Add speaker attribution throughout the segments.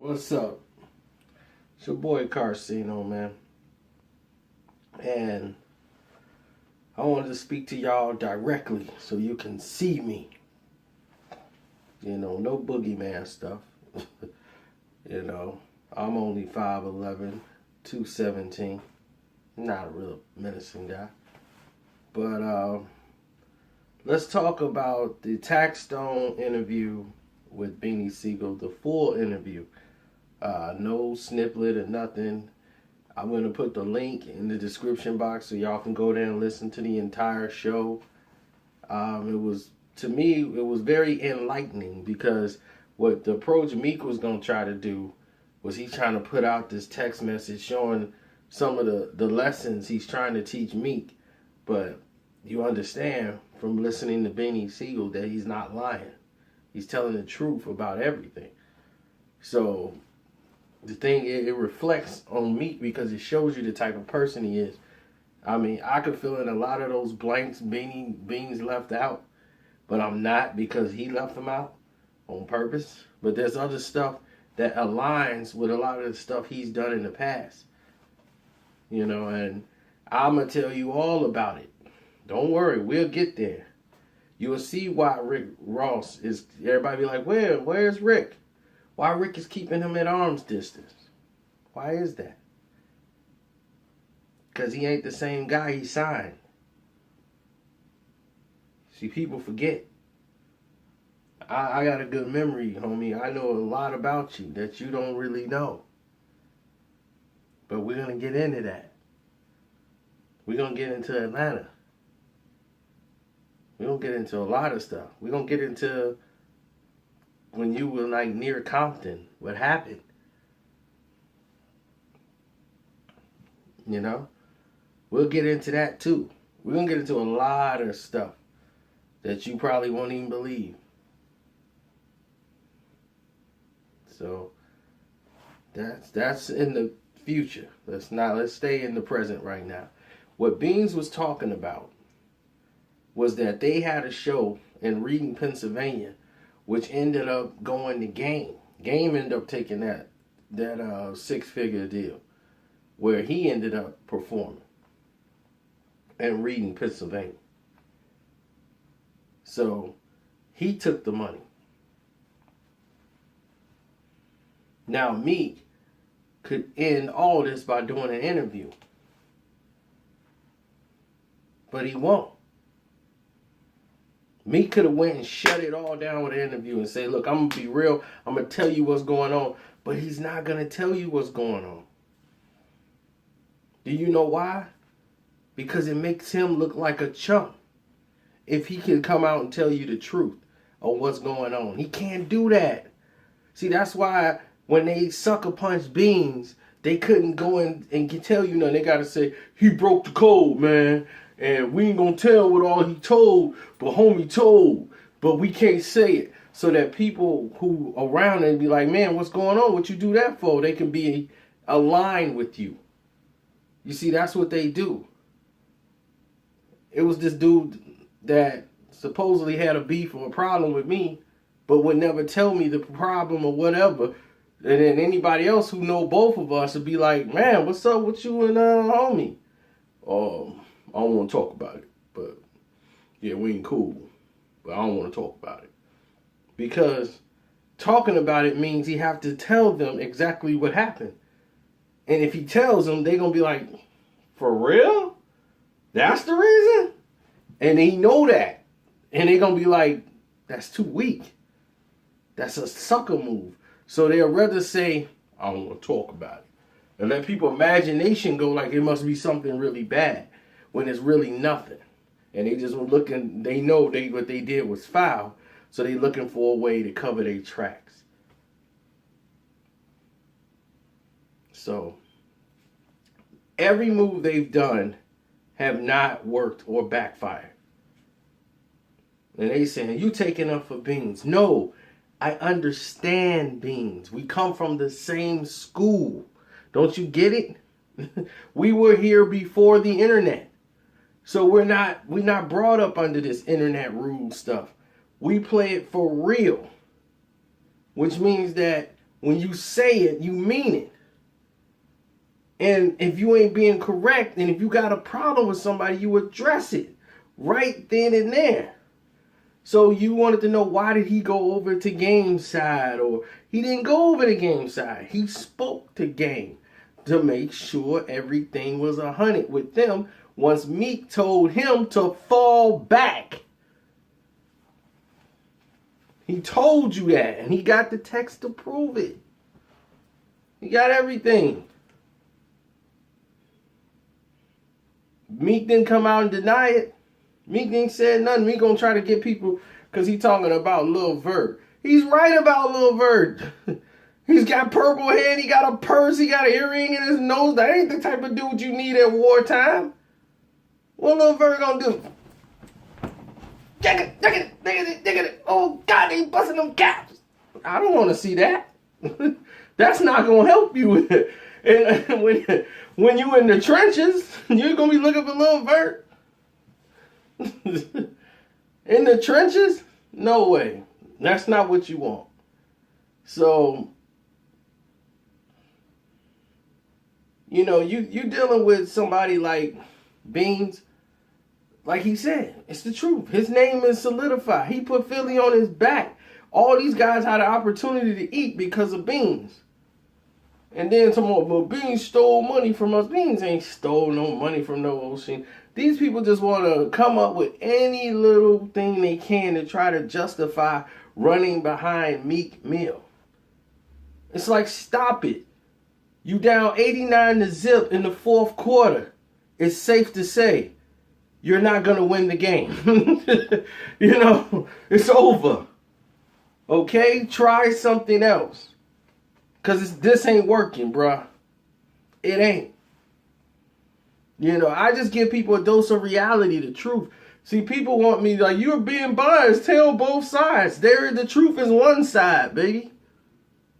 Speaker 1: What's up? It's your boy Karceno, man. And I wanted to speak to y'all directly so you can see me. No boogeyman stuff. I'm only 5'11", 217. Not a real menacing guy. But let's talk about the Taxstone interview with Beanie Sigel, the full interview. No snippet or nothing. I'm going to put the link in the description box so y'all can go there and listen to the entire show. To me, it was very enlightening because what the approach Meek was going to try to do was he's trying to put out this text message showing some of the lessons he's trying to teach Meek. But you understand from listening to Beanie Sigel that he's not lying. He's telling the truth about everything. So the thing, it reflects on Meek because it shows you the type of person he is. I mean, I could fill in a lot of those blanks Beans left out, but I'm not because he left them out on purpose. But there's other stuff that aligns with a lot of the stuff he's done in the past. And I'm going to tell you all about it. Don't worry, we'll get there. You'll see why Rick Ross is, everybody be like, where's Rick? Why Rick is keeping him at arm's distance? Why is that? Because he ain't the same guy he signed. See, people forget. I got a good memory, homie. I know a lot about you that you don't really know. But we're going to get into that. We're going to get into Atlanta. We're going to get into a lot of stuff. We're going to get into when you were like near Compton, what happened? We'll get into that too. We're going to get into a lot of stuff that you probably won't even believe. So that's in the future. Let's stay in the present right now. What Beans was talking about was that they had a show in Reading, Pennsylvania, which ended up going to Game. Game ended up taking that six-figure deal, where he ended up performing in Reading, Pennsylvania. So he took the money. Now Meek could end all this by doing an interview, but he won't. Meek could have went and shut it all down with an interview and say, look, I'm going to be real. I'm going to tell you what's going on. But he's not going to tell you what's going on. Do you know why? Because it makes him look like a chump. If he can come out and tell you the truth of what's going on. He can't do that. See, that's why when they sucker punch Beans, they couldn't go in and tell you nothing. They got to say, he broke the code, man. And we ain't gonna tell what all he told, but homie told. But we can't say it. So that people who around and be like, man, what's going on? What you do that for? They can be aligned with you. You see, that's what they do. It was this dude that supposedly had a beef or a problem with me, but would never tell me the problem or whatever. And then anybody else who know both of us would be like, man, what's up with you and homie? I don't want to talk about it, but yeah, we ain't cool. But I don't want to talk about it. Because talking about it means he have to tell them exactly what happened. And if he tells them, they're going to be like, for real? That's the reason? And they know that. And they're going to be like, that's too weak. That's a sucker move. So they'll rather say, I don't want to talk about it. And let people's imagination go like it must be something really bad. When it's really nothing. And they just were looking, they know what they did was foul, so they looking for a way to cover their tracks. So, every move they've done have not worked or backfired. And they saying, you taking up for Beans. No, I understand Beans. We come from the same school. Don't you get it? We were here before the internet. So we're not brought up under this internet rule stuff. We play it for real. Which means that When you say it, you mean it. And if you ain't being correct, and if you got a problem with somebody, you address it right then and there. So you wanted to know, why did he go over to Game's side? Or he didn't go over to Game's side. He spoke to Game to make sure everything was 100 with them once Meek told him to fall back. He told you that, and he got the text to prove it. He got everything. Meek didn't come out and deny it. Meek didn't say nothing. Meek gonna try to get people, because he talking about Lil Vert. He's right about Lil Vert. He's got purple hair, and he got a purse, he got an earring in his nose. That ain't the type of dude you need at wartime. What Lil Vert gonna do? Dig it. Oh God, they busting them caps. I don't want to see that. That's not gonna help you. And when you in the trenches, you're gonna be looking for Lil Vert. In the trenches? No way. That's not what you want. So, you know, you dealing with somebody like Beans. Like he said, it's the truth. His name is solidified. He put Philly on his back. All these guys had an opportunity to eat because of Beans. And then tomorrow, well, Beans stole money from us. Beans ain't stole no money from no ocean. These people just want to come up with any little thing they can to try to justify running behind Meek Mill. It's like, stop it. You down 89-0 in the fourth quarter. It's safe to say you're not going to win the game. You know, it's over. Okay? Try something else. Because this ain't working, bruh. It ain't. You know, I just give people a dose of reality, the truth. See, people want me like, you're being biased. Tell both sides. The truth is one side, baby.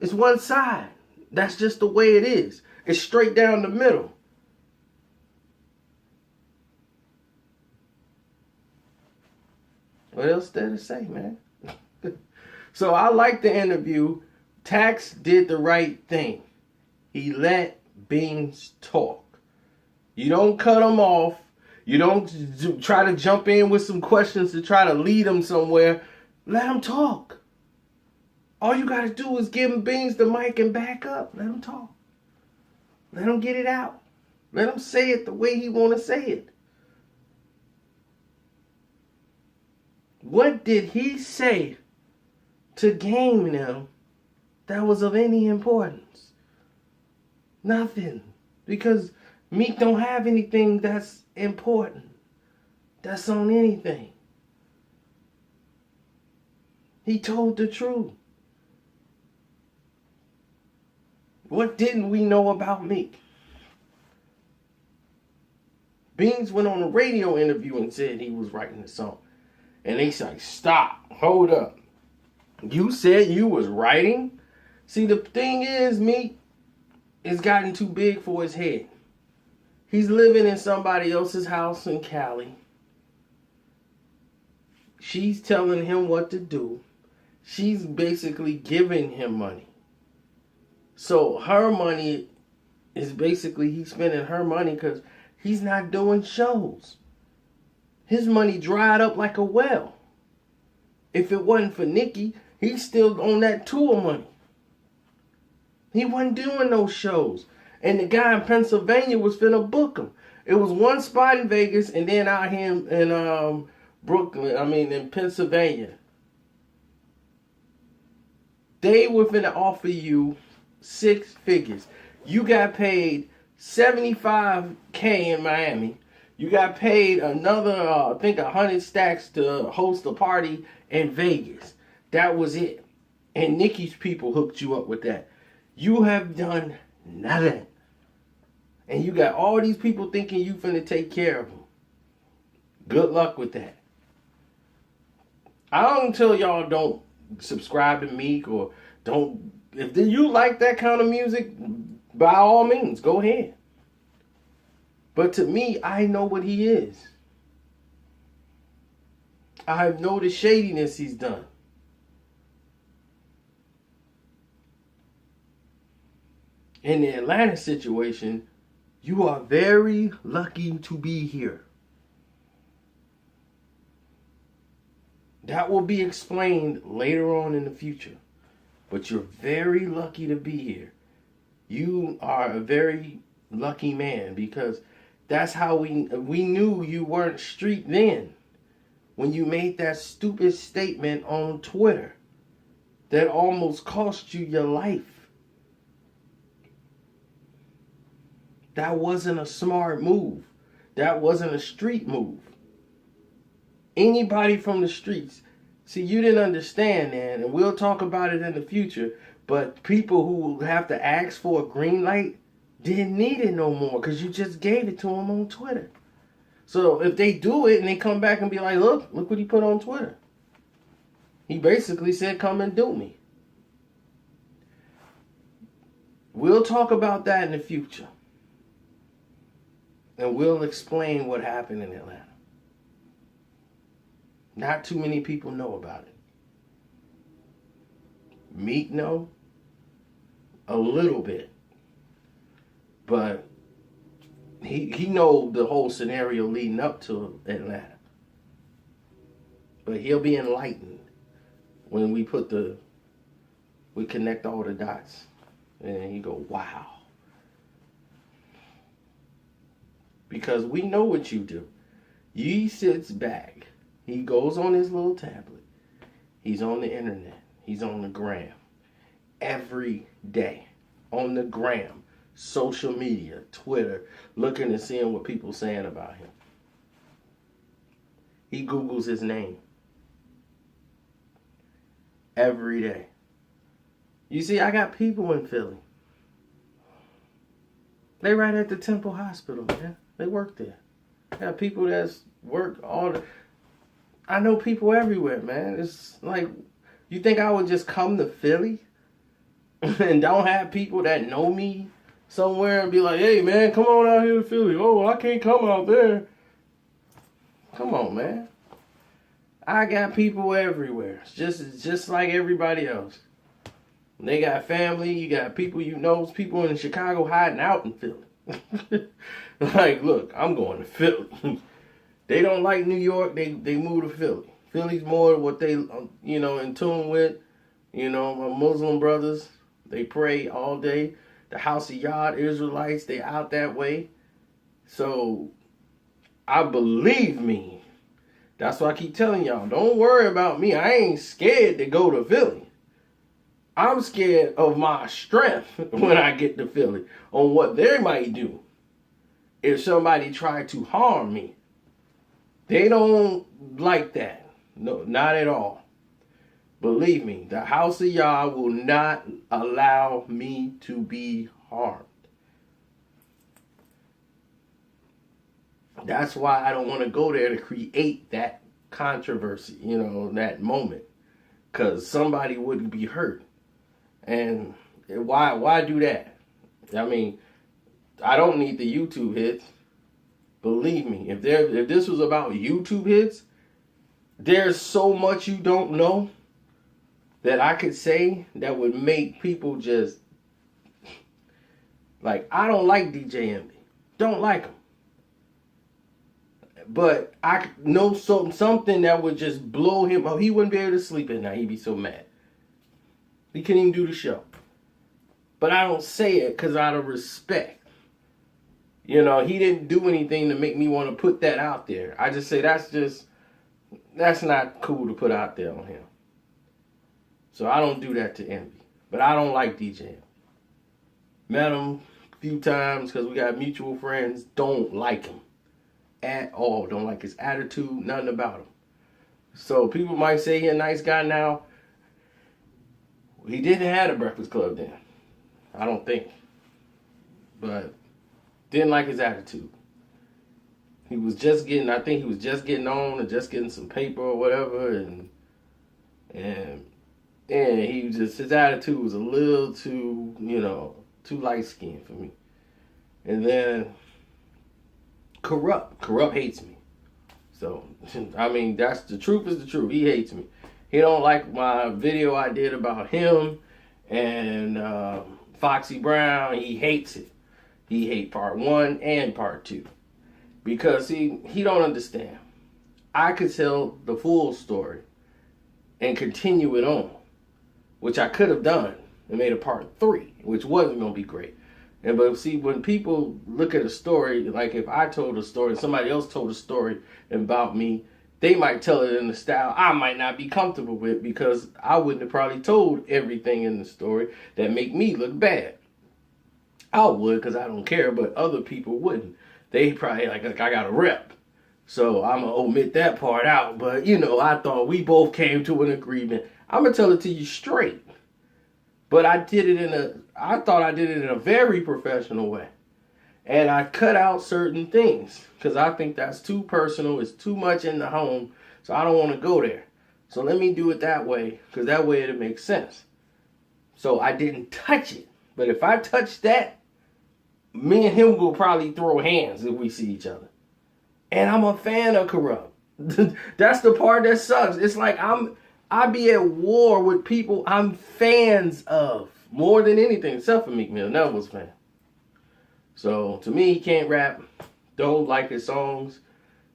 Speaker 1: It's one side. That's just the way it is. It's straight down the middle. What else there to say, man? So I like the interview. Tax did the right thing. He let Beans talk. You don't cut him off. You don't try to jump in with some questions to try to lead him somewhere. Let him talk. All you got to do is give him Beans the mic and back up. Let him talk. Let him get it out. Let him say it the way he want to say it. What did he say to Game now that was of any importance? Nothing. Because Meek don't have anything that's important. That's on anything. He told the truth. What didn't we know about Meek? Beans went on a radio interview and said he was writing the song. And they said, stop, hold up. You said you was writing? See, the thing is, Meek has gotten too big for his head. He's living in somebody else's house in Cali. She's telling him what to do. She's basically giving him money. So her money is basically, he's spending her money because he's not doing shows. His money dried up like a well. If it wasn't for Nicki, he's still on that tour money. He wasn't doing those shows. And the guy in Pennsylvania was finna book him. It was one spot in Vegas and then out here in in Pennsylvania. They were finna offer you 6 figures. You got paid $75K in Miami. You got paid another, I think 100 stacks to host a party in Vegas. That was it. And Nicki's people hooked you up with that. You have done nothing. And you got all these people thinking you finna take care of them. Good luck with that. I don't tell y'all don't subscribe to Meek or don't. If you like that kind of music, by all means, go ahead. But to me, I know what he is. I know the shadiness he's done. In the Atlanta situation, you are very lucky to be here. That will be explained later on in the future. But you're very lucky to be here. You are a very lucky man, because that's how we knew you weren't street then. When you made that stupid statement on Twitter that almost cost you your life. That wasn't a smart move. That wasn't a street move. Anybody from the streets, see, you didn't understand, man, and we'll talk about it in the future, but people who have to ask for a green light didn't need it no more, because you just gave it to them on Twitter. So if they do it and they come back and be like, look what he put on Twitter. He basically said, come and do me. We'll talk about that in the future. And we'll explain what happened in Atlanta. Not too many people know about it. Meek know a little bit. But he know the whole scenario leading up to Atlanta. But he'll be enlightened when we connect all the dots. And he go, wow. Because we know what you do. He sits back. He goes on his little tablet. He's on the internet. He's on the gram. Every day. On the gram. Social media. Twitter. Looking and seeing what people saying about him. He Googles his name. Every day. You see, I got people in Philly. They right at the Temple Hospital, man. They work there. I got people that's work all the... I know people everywhere, man. It's like, you think I would just come to Philly and don't have people that know me somewhere and be like, hey, man, come on out here to Philly. Oh, I can't come out there. Come on, man. I got people everywhere. It's just like everybody else. They got family. You got people you know. People in Chicago hiding out in Philly. Like, look, I'm going to Philly. They don't like New York. They move to Philly. Philly's more what they, in tune with. My Muslim brothers, they pray all day. The House of Yah Israelites, they out that way. So, believe me. That's why I keep telling y'all, don't worry about me. I ain't scared to go to Philly. I'm scared of my strength when I get to Philly on what they might do if somebody tried to harm me. They don't like that. No, not at all. Believe me, the House of Yah will not allow me to be harmed. That's why I don't want to go there to create that controversy, that moment. Because somebody wouldn't be hurt. And why do that? I mean, I don't need the YouTube hits. Believe me, if this was about YouTube hits, there's so much you don't know that I could say that would make people just like, I don't like DJ Envy. Don't like him. But I know something that would just blow him up. He wouldn't be able to sleep at night. He'd be so mad. He couldn't even do the show. But I don't say it because out of respect. He didn't do anything to make me want to put that out there. I just say that's not cool to put out there on him. So I don't do that to Envy. But I don't like DJ Envy. Met him a few times because we got mutual friends. Don't like him at all. Don't like his attitude, nothing about him. So people might say he's a nice guy now. He didn't have a Breakfast Club then. I don't think. But didn't like his attitude. He was just getting on and just getting some paper or whatever, and he was just, his attitude was a little too, too light skinned for me. And then Corrupt hates me. So, I mean, that's the truth is the truth. He hates me. He don't like my video I did about him and Foxy Brown, he hates it. He hate part 1 and part 2. Because he don't understand. I could tell the full story and continue it on, which I could have done and made a part 3, which wasn't going to be great. But see, when people look at a story, like if I told a story, somebody else told a story about me, they might tell it in a style I might not be comfortable with, because I wouldn't have probably told everything in the story that make me look bad. I would, because I don't care, but other people wouldn't. They probably like I got a rep. So I'm going to omit that part out. But, I thought we both came to an agreement. I'm going to tell it to you straight. But I thought I did it in a very professional way. And I cut out certain things because I think that's too personal. It's too much in the home. So I don't want to go there. So let me do it that way, because that way it makes sense. So I didn't touch it. But if I touch that, me and him will probably throw hands if we see each other. And I'm a fan of Corrupt. That's the part that sucks. It's like I be at war with people I'm fans of more than anything, except for Meek Mill. Never was a fan. So to me, he can't rap. Don't like his songs.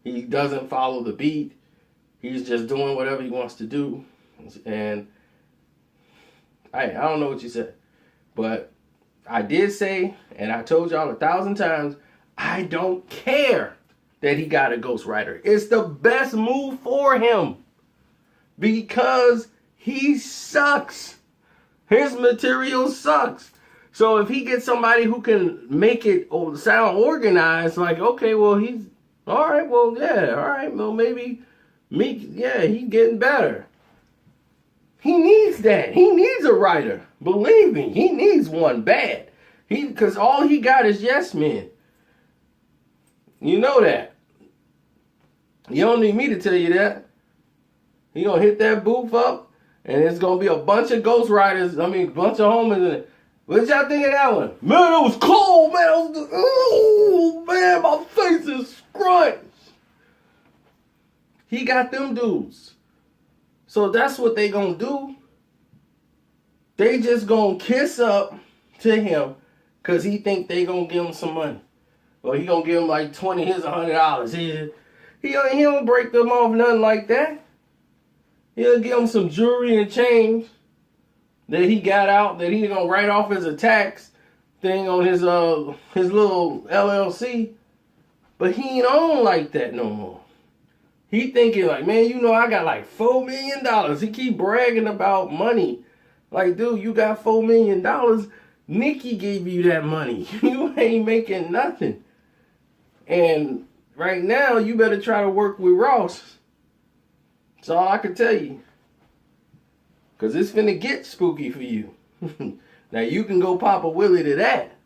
Speaker 1: He doesn't follow the beat. He's just doing whatever he wants to do. And I don't know what you said, but I did say, and I told y'all 1,000 times, I don't care that he got a ghostwriter. It's the best move for him because he sucks. His material sucks. So if he gets somebody who can make it sound organized, like, okay, well, he's all right. Well, yeah, all right. Well, maybe Meek, yeah, he's getting better. He needs that. He needs a writer. Believe me, he needs one bad. Because all he got is yes men. You know that. You don't need me to tell you that. He gonna hit that booth up, and it's gonna be a bunch of ghostwriters. A bunch of homies in it. What y'all think of that one? Man, it was cold, man. Oh, man, my face is scrunched. He got them dudes. So that's what they gonna do. They just gonna kiss up to him because he think they gonna give him some money. Or he gonna give him like 20, here's $100. He don't break them off nothing like that. He'll give him some jewelry and change that he got out that he gonna write off as a tax thing on his little LLC. But he ain't on like that no more. He thinking like, man, I got like $4 million. He keep bragging about money. Like, dude, you got $4 million. Nicki gave you that money. You ain't making nothing. And right now, you better try to work with Ross. That's all I can tell you. Because it's finna get spooky for you. Now, you can go pop a willy to that.